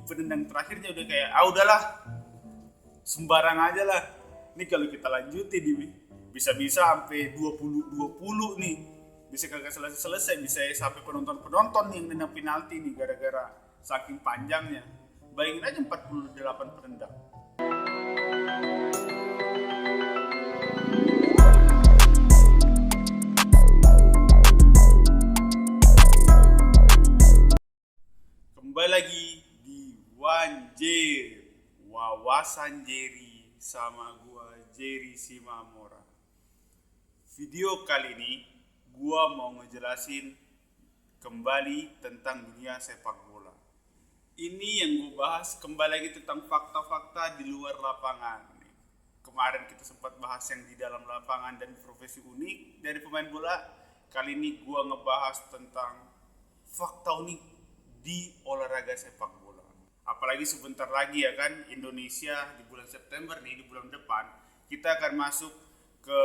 penendang terakhirnya udah kayak udahlah sembarang aja lah. Ini kalau kita lanjutin nih bisa-bisa sampai 20-20 nih, bisa kagak selesai, bisa sampai penonton nih yang nendang penalti nih gara-gara saking panjangnya. Bayangin aja 48 penendang. Kembali lagi di Wanjir, wawasan Jerry sama gua Jerry Simamora. Video kali ini gua mau ngejelasin kembali tentang dunia sepak bola. Ini yang gua bahas kembali lagi tentang fakta-fakta di luar lapangan. Kemarin kita sempat bahas yang di dalam lapangan dan profesi unik dari pemain bola. Kali ini gua ngebahas tentang fakta unik di olahraga sepak bola. Apalagi sebentar lagi ya kan, Indonesia di bulan September nih, di bulan depan kita akan masuk ke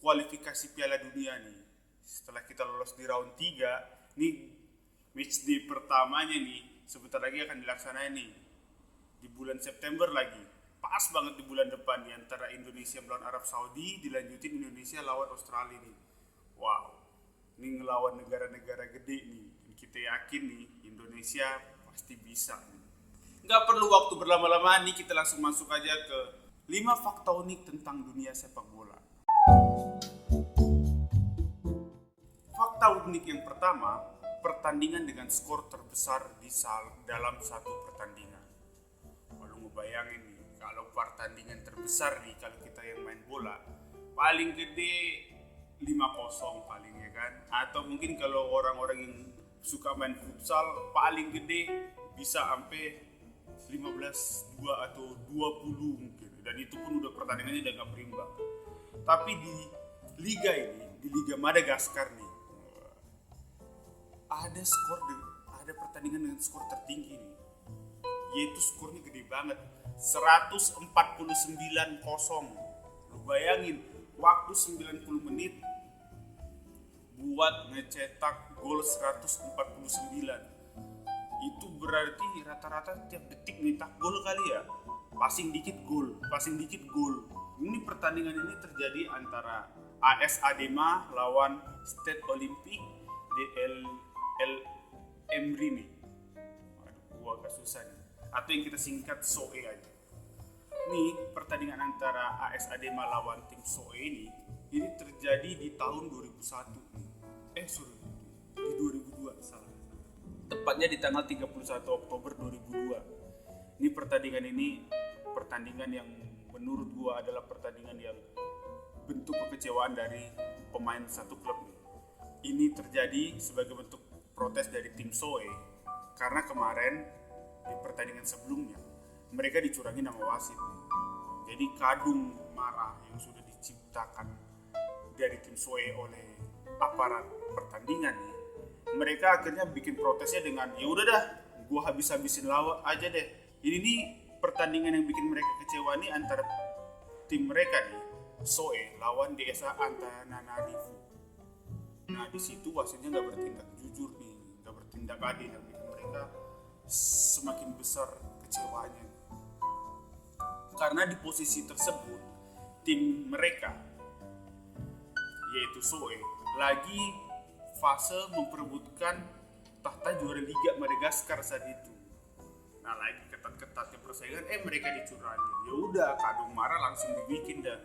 kualifikasi Piala Dunia nih. Setelah kita lolos di round 3, nih match day pertamanya nih sebentar lagi akan dilaksanakan nih di bulan September lagi. Pas banget di bulan depan nih, antara Indonesia melawan Arab Saudi, dilanjutin Indonesia lawan Australia nih. Wow, ini ngelawan negara-negara gede nih. Kita yakin nih Indonesia pasti bisa. Nggak perlu waktu berlama-lama nih, kita langsung masuk aja ke 5 fakta unik tentang dunia sepak bola. Fakta unik yang pertama, pertandingan dengan skor terbesar dalam satu pertandingan. Kalau ngebayangin nih, kalau pertandingan terbesar nih, kalau kita yang main bola, paling gede 5-0 paling ya kan. Atau mungkin kalau orang-orang yang suka main futsal paling gede bisa sampai 15-2 atau 20 mungkin, dan itu pun udah pertandingannya udah gak berimbang. Tapi di liga ini, di Liga Madagaskar nih, ada pertandingan dengan skor tertinggi nih, yaitu skornya gede banget, 149-0. Lu bayangin, waktu 90 menit buat ngecetak gol 149. Itu berarti rata-rata tiap detik nyetak gol kali ya. Passing dikit gol. Ini pertandingan ini terjadi antara AS Adema lawan Stade Olympique de l'Emri nih. Aduh, gua agak susah nih. Atau yang kita singkat SOE aja. Nih, pertandingan antara AS Adema lawan tim SOE ini terjadi di tahun 2001. Di 2002 salah. Tepatnya di tanggal 31 Oktober 2002. Ini pertandingan yang menurut gua adalah pertandingan yang bentuk kekecewaan dari pemain satu klub nih. Ini terjadi sebagai bentuk protes dari tim SOE karena kemarin di pertandingan sebelumnya mereka dicurangi nama wasit. Jadi kadung marah yang sudah diciptakan dari tim SOE oleh aparat pertandingan nih, mereka akhirnya bikin protesnya dengan ya udah dah, gua habis-habisin lawan aja deh. Ini nih pertandingan yang bikin mereka kecewa nih antara tim mereka nih, SOE lawan DSA Antananarivo. Nah di situ wasitnya nggak bertindak jujur nih, nggak bertindak adil, yang bikin mereka semakin besar kecewanya. Karena di posisi tersebut tim mereka, yaitu SOE, lagi fase memperebutkan tahta juara Liga Madagaskar saat itu. Nah lagi ketat-ketatnya persaingan, mereka dicurangi. Ya udah, kadung marah langsung dibikin dah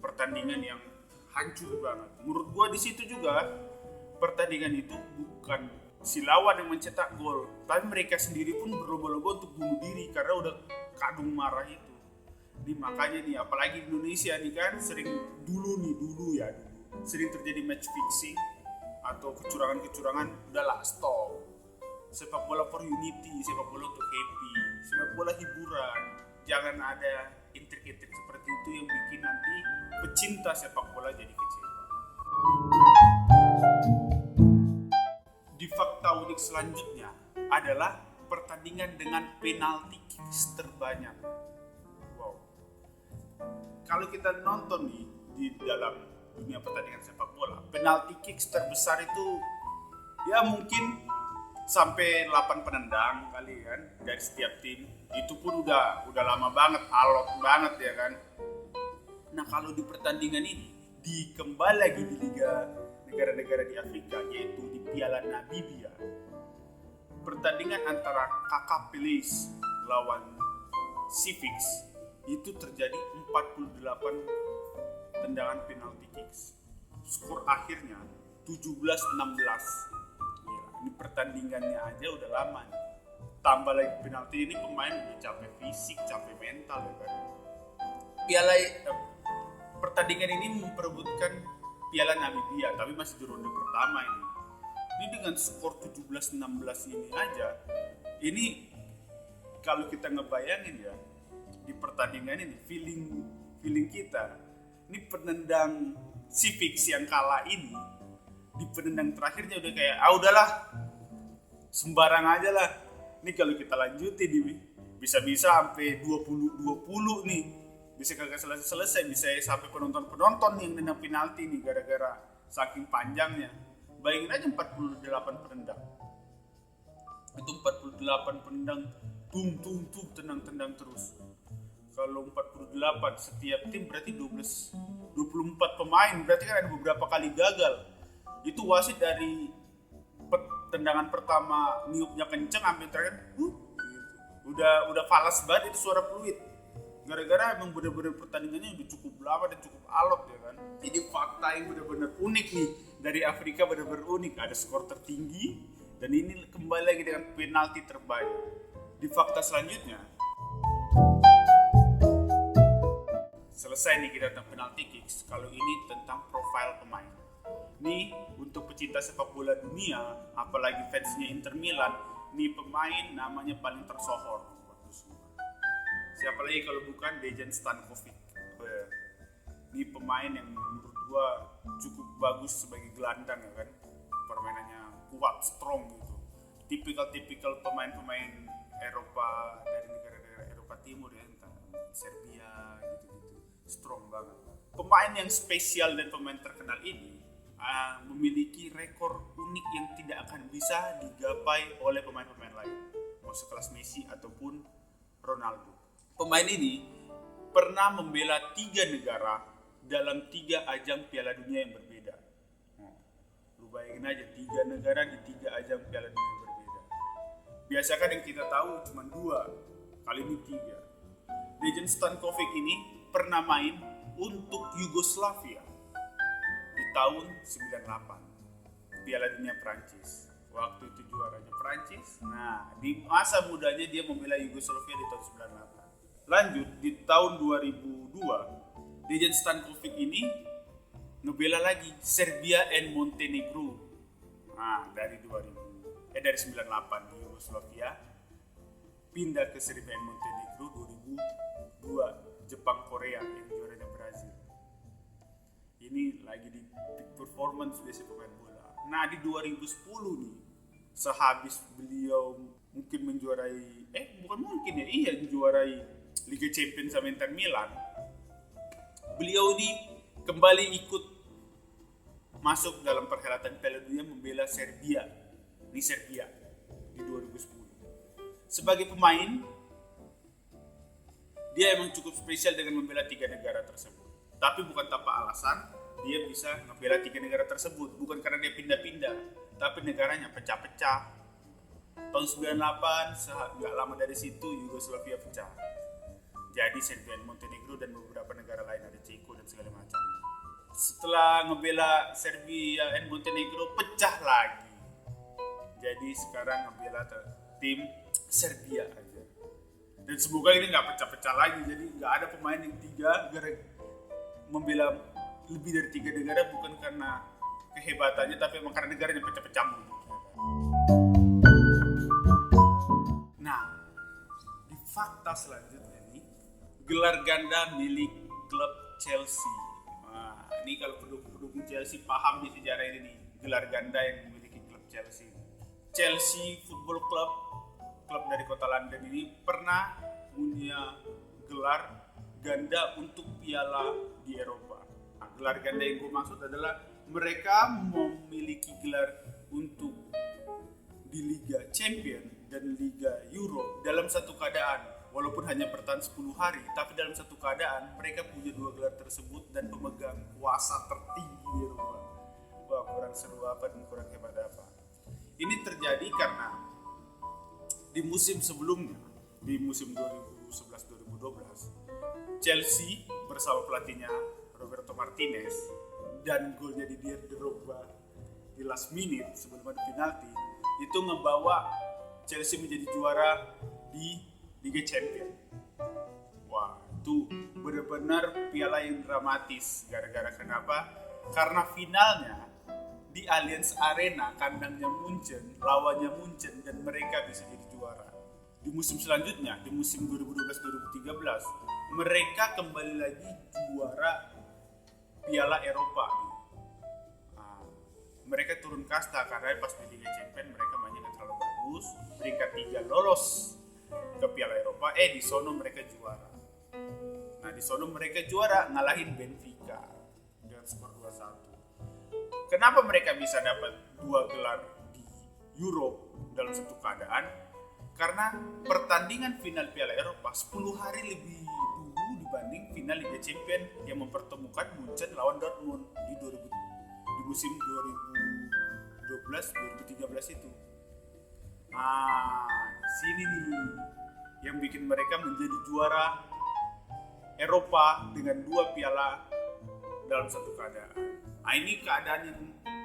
pertandingan yang hancur banget. Menurut gua di situ juga pertandingan itu bukan si lawan yang mencetak gol, tapi mereka sendiri pun berlomba-lomba untuk bunuh diri karena udah kadung marah itu. Ini makanya nih, apalagi di Indonesia nih kan sering sering terjadi match fixing atau kecurangan-kecurangan. Udahlah, stop. Sepak bola for unity, sepak bola untuk happy, sepak bola hiburan. Jangan ada intrik-intrik seperti itu yang bikin nanti pecinta sepak bola jadi kecewa. Di fakta unik selanjutnya adalah pertandingan dengan penalti kicks terbanyak. Wow. Kalau kita nonton nih di dalam dunia pertandingan sepak bola, penalti kicks terbesar itu ya mungkin sampai 8 penendang kali kan dari setiap tim. Itu pun udah lama banget, alot banget ya kan. Nah, kalau di pertandingan ini dikembali lagi di liga negara-negara di Afrika, yaitu di Piala Namibia. Pertandingan antara KK Peleis lawan Civics itu terjadi 48 tendangan penalti kicks. Skor akhirnya 17-16. Gila, ini pertandingannya aja udah lama nih. Tambah lagi penalti, ini pemain udah capek fisik, capek mental ya kan. Pertandingan ini memperebutkan Piala Namibia, tapi masih di ronde pertama ini. Ini dengan skor 17-16 ini aja, ini kalau kita ngebayangin ya, di pertandingan ini feeling kita, ini penendang Civics yang kalah ini, di penendang terakhirnya udah kayak, udahlah, sembarang aja lah. Ini kalau kita lanjutin nih, bisa-bisa sampai 20-20 nih, bisa kagak selesai, bisa sampai penonton yang nendang penalti nih gara-gara saking panjangnya. Bayangin aja 48 penendang. Itu 48 penendang, tendang terus. Kalau 48 setiap tim berarti 24 pemain, berarti kan ada beberapa kali gagal. Itu wasit dari tendangan pertama niupnya kenceng sampai terakhir gitu. Udah falas banget itu suara peluit. Gara-gara emang bener-bener pertandingannya udah cukup lama dan cukup alot ya kan. Jadi fakta yang bener-bener unik nih dari Afrika, bener-bener unik. Ada skor tertinggi dan ini kembali lagi dengan penalti terbaik. Di fakta selanjutnya, selesai nih kita tentang penalti kicks. Kalau ini tentang profil pemain. Nih untuk pecinta sepak bola dunia, apalagi fansnya Inter Milan, nih pemain namanya paling tersohor. Siapa lagi kalau bukan Dejan Stankovic. Ini pemain yang menurut gua cukup bagus sebagai gelandang ya kan. Permainannya kuat, strong gitu. Tipikal pemain-pemain Eropa dari negara-negara Eropa Timur ya, entah Serbia gitu-gitu. Strong banget. Pemain yang spesial dan pemain terkenal ini memiliki rekor unik yang tidak akan bisa digapai oleh pemain-pemain lain. Mau sekelas Messi ataupun Ronaldo. Pemain ini pernah membela 3 negara dalam 3 ajang Piala Dunia yang berbeda. Lu bayangin aja 3 negara di 3 ajang Piala Dunia yang berbeda. Biasa kan yang kita tahu cuma 2, kali ini 3. Dejan Stankovic ini pernah main untuk Yugoslavia di tahun 98, Piala Dunia Prancis. Waktu itu juaranya Prancis. Nah, di masa mudanya dia membela Yugoslavia di tahun 98. Lanjut, di tahun 2002, Dejan Stankovic ini ngebela lagi Serbia and Montenegro. Nah, dari 98 di Yugoslavia, pindah ke Serbia and Montenegro 2002, Jepang Korea yang juaranya Brazil. Ini lagi di peak performance biasa pemain bola. Nah, di 2010 nih, sehabis beliau mungkin menjuarai, menjuarai Liga Champions sama Inter Milan, beliau ini kembali ikut masuk dalam perhelatan Piala Dunia membela Serbia di 2010. Sebagai pemain, dia emang cukup spesial dengan membela 3 negara tersebut. Tapi bukan tanpa alasan dia bisa membela 3 negara tersebut, bukan karena dia pindah-pindah, tapi negaranya pecah-pecah. Tahun 98, nggak lama dari situ Yugoslavia pecah. Jadi Serbia dan Montenegro dan beberapa negara lain, ada Ceko dan segala macam. Setelah ngebela Serbia dan Montenegro, pecah lagi. Jadi sekarang ngebela tim Serbia aja. Dan semoga ini nggak pecah-pecah lagi. Jadi nggak ada pemain yang 3 membela lebih dari 3 negara, bukan karena kehebatannya, tapi emang karena negaranya pecah-pecah mulu. Nah, di fakta selanjutnya, gelar ganda milik klub Chelsea. Nah, ini kalau pendukung Chelsea paham di sejarah ini nih, gelar ganda yang dimiliki klub Chelsea. Chelsea Football Club, klub dari kota London ini pernah punya gelar ganda untuk piala di Eropa. Nah, gelar ganda yang gue maksud adalah mereka memiliki gelar untuk di Liga Champion dan Liga Euro dalam satu keadaan. Walaupun hanya bertahan 10 hari, tapi dalam satu keadaan mereka punya 2 gelar tersebut dan pemegang kuasa tertinggi di Eropa. Wah, kurang seru apa dan kurang hebat apa. Ini terjadi karena di musim sebelumnya, di musim 2011-2012, Chelsea bersama pelatihnya Roberto Martinez dan golnya Didier Drogba di last minute sebelum ada penalti itu ngebawa Chelsea menjadi juara di Liga Champion. Wah, itu benar-benar piala yang dramatis. Gara-gara kenapa? Karena finalnya di Allianz Arena, kandangnya Munchen, lawannya Munchen, dan mereka bisa jadi juara. Di musim selanjutnya, di musim 2012-2013, mereka kembali lagi juara Piala Eropa. Nah, mereka turun kasta karena pas di Liga Champions mereka mainnya gak terlalu bagus. Peringkat 3 lolos ke Piala Eropa, di sono mereka juara. Nah, di sono mereka juara ngalahin Benfica dengan skor 2-1. Kenapa mereka bisa dapat 2 gelar di Euro dalam satu keadaan? Karena pertandingan final Piala Eropa 10 hari lebih dulu dibanding final Liga Champions yang mempertemukan Munchen lawan Dortmund di musim 2012-2013 itu. Nah, sini nih yang bikin mereka menjadi juara Eropa dengan 2 piala dalam satu keadaan. Nah, ini keadaan yang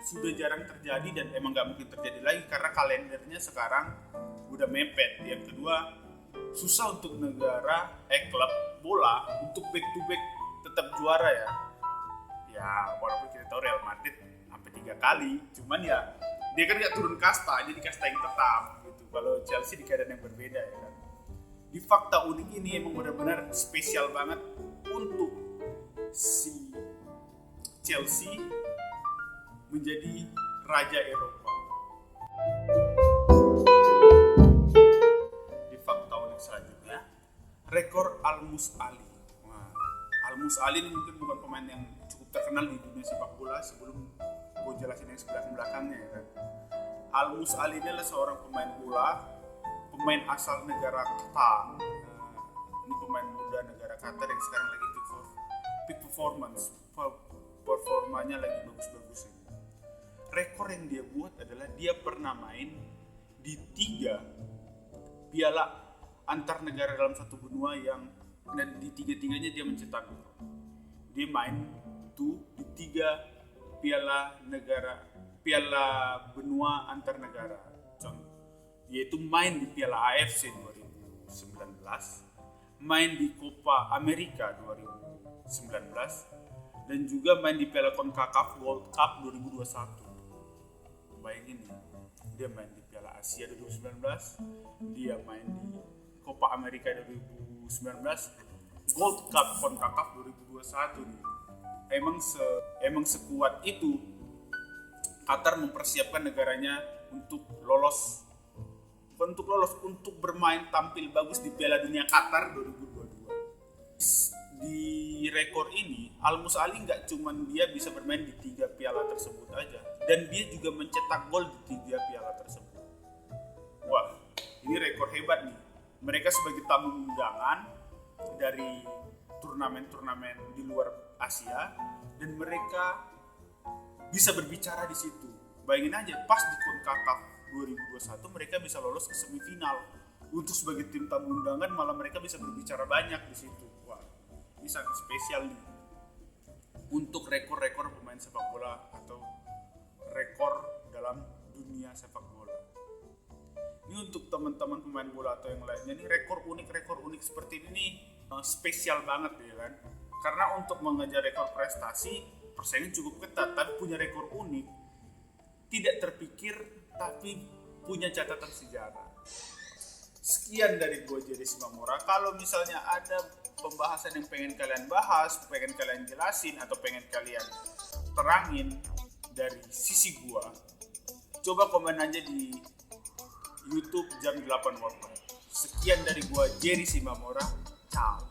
sudah jarang terjadi dan emang gak mungkin terjadi lagi karena kalendernya sekarang udah mepet. Yang kedua, susah untuk klub bola untuk back to back tetap juara ya. Ya, walaupun kita tahu Real Madrid sampai 3 kali, cuman ya dia kan gak turun kasta, jadi kasta yang tetap gitu. Kalau Chelsea di keadaan yang berbeda ya kan. Di fakta unik ini emang benar-benar spesial banget untuk si Chelsea menjadi raja Eropa. Di fakta unik selanjutnya, rekor Almus Ali. Nah, Almus Ali ini mungkin bukan pemain yang cukup terkenal di dunia sepak bola sebelum gue jelasin yang sebelah belakangnya ya kan. Almus Ali ini adalah seorang pemain bola, pemain asal negara Qatar. Ini pemain muda negara Qatar yang sekarang lagi peak performance, performanya lagi bagus-bagusnya. Rekor yang dia buat adalah dia pernah main di 3 piala antar negara dalam satu benua dan di 3-tiganya dia mencetak gol. Dia main tuh di 3 piala benua antar negara. Contoh, yaitu main di Piala AFC 2019, main di Copa America 2019, dan juga main di Piala CONCACAF World Cup 2021. Bayangin ya, dia main di Piala Asia 2019, dia main di Copa America 2019, Gold Cup CONCACAF 2021 nih. Emang sekuat itu Qatar mempersiapkan negaranya untuk bermain tampil bagus di Piala Dunia Qatar 2022. Di rekor ini, Almus Ali nggak cuman dia bisa bermain di 3 piala tersebut aja, dan dia juga mencetak gol di 3 piala tersebut. Wah, ini rekor hebat nih. Mereka sebagai tamu undangan dari turnamen-turnamen di luar Asia, dan mereka bisa berbicara di situ. Bayangin aja, pas di CONCACAF 2021 mereka bisa lolos ke semifinal. Untuk sebagai tim tamu undangan malah mereka bisa berbicara banyak di situ. Wah, ini sangat spesial nih untuk rekor-rekor pemain sepak bola atau rekor dalam dunia sepak bola. Ini untuk teman-teman pemain bola atau yang lainnya, ini rekor unik seperti ini spesial banget ya kan. Karena untuk mengejar rekor prestasi persaingan cukup ketat, tapi punya rekor unik tidak terpikir tapi punya catatan sejarah. Sekian dari gue, Jerry Simamora. Kalau misalnya ada pembahasan yang pengen kalian bahas, pengen kalian jelasin, atau pengen kalian terangin dari sisi gue, coba komen aja di YouTube jam 8 waktu. Sekian dari gue, Jerry Simamora. Ciao.